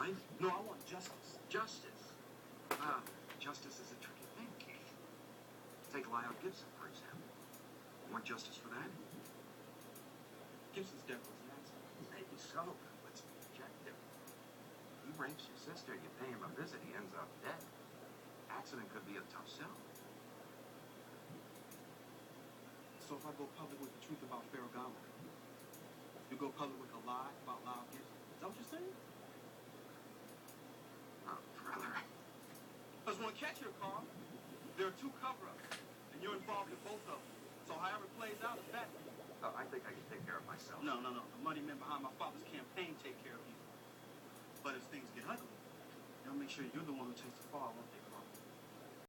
life? No, I want justice. Justice. Justice is a tricky thing, Keith. Take Lyle Gibson, for example. You want justice for that? Gibson's death was an accident. Maybe so, but let's be objective. He rapes your sister, you pay him a visit, he ends up dead. Accident could be a tough sell. So if I go public with the truth about Ferragamo, you go public with a lie about Lyle Gibson? Is that what you're saying? Oh, brother. Because when catch your car, there are two cover-ups, and you're involved in both of them. So however it plays out is that. I think I can take care of myself. No. The money men behind my father's campaign take care of you. But if things get ugly, they'll make sure you're the one who takes the fall, won't they?